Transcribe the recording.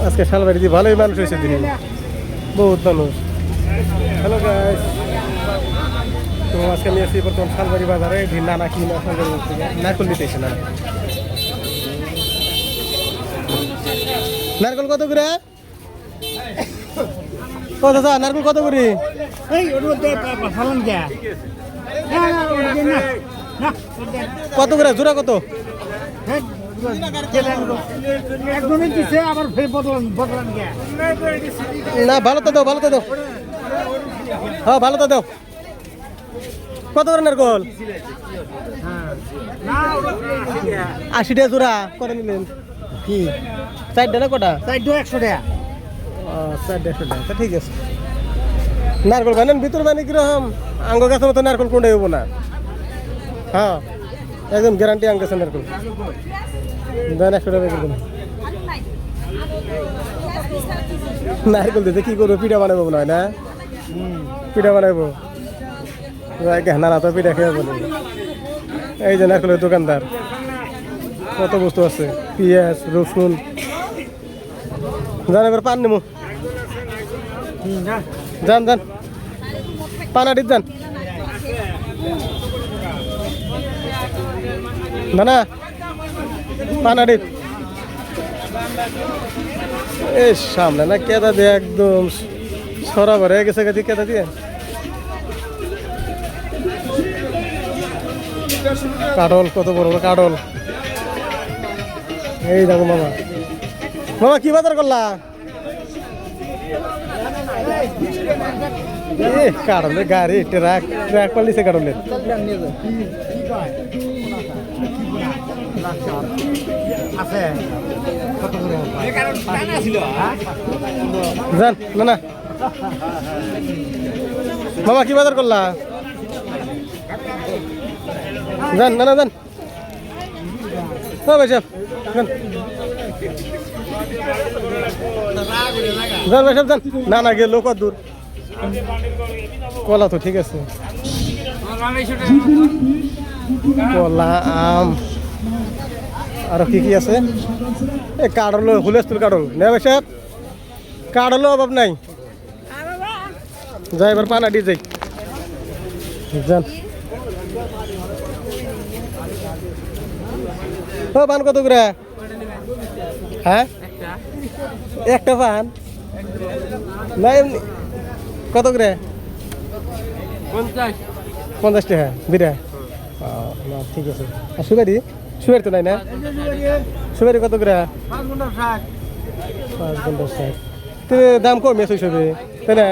আজকে শালবাড়িতে ভালোই মানুষ হয়েছে দিনে, বহুত মানুষ। হ্যালো গাইস, তো আজকে আমি আছি বর্তমান শালবাড়ি বাজারে। নানা কি না শালবাড়ি থেকে নারকল নিতে এসে নানা। নারকল কত করে? কত নারকল কত করে? কত করে জোড়া কত? না ভালো তো দাও, ভালো তো দাও। হ্যাঁ ভালো তো দাও। কত করে নারকল? 80 টাকা জোড়া। কত নিলেন? কি 4টা না কটা? 100 টাকা। 4টা 100 টাকা, ঠিক আছে। নারকল বানেন ভিতর মানে কিরকম আঙ্গ গাছের মতো নারকল কোনটাই হবো না। হ্যাঁ একদম গ্যারান্টি আঙ্গ গাছের নারকল। দেন 100 টাকা করে দেন। নারকল দিতে কি করবো? পিঠা বানাবো মনে হয় না? পিঠা বানাবো। নানা তো পিঠা খেয়ে বলবো। এই যে নারকলের দোকানদার, কত বস্তু আছে, পেঁয়াজ রসুন। যান এবার পান নেবো। যান যান পানাডির যান না পানাডির। এই সামনে না কেদা দিয়ে একদম সরাবার হয়ে গেছে গেছে কেদা দিয়ে। কাঠল, কত বড় বড় কাঠল। এই দেখো মামা, মামা কি বাজার করলা? কাটলে গাড়ি ট্রাক ট্রাক পালিছে কাটলে। যান না না মামা কি বাজার করলা? যান না না যান ভাই সাহেব, যান ভাই সাহেব যান। না না গেল কত দূর? কলা তো ঠিক আছে, কলা আম আর কি কি আছে? এই কাঠল, হুলেস্তুল কাঠল না ভাই সাহেব? কাঠলো অভাব নাই। যাই এবার পানাডি যাই। যান। ও পান কত করে? হ্যাঁ একটা পান না এমনি কত করে? 50 টাকা বিড়া। না ঠিক আছে। আর সুপারি? সুপারি তো নাই না? সুপারি কত করে? 5 ঘন্টা 60। তো দাম কমে আছে সবে, তাই না?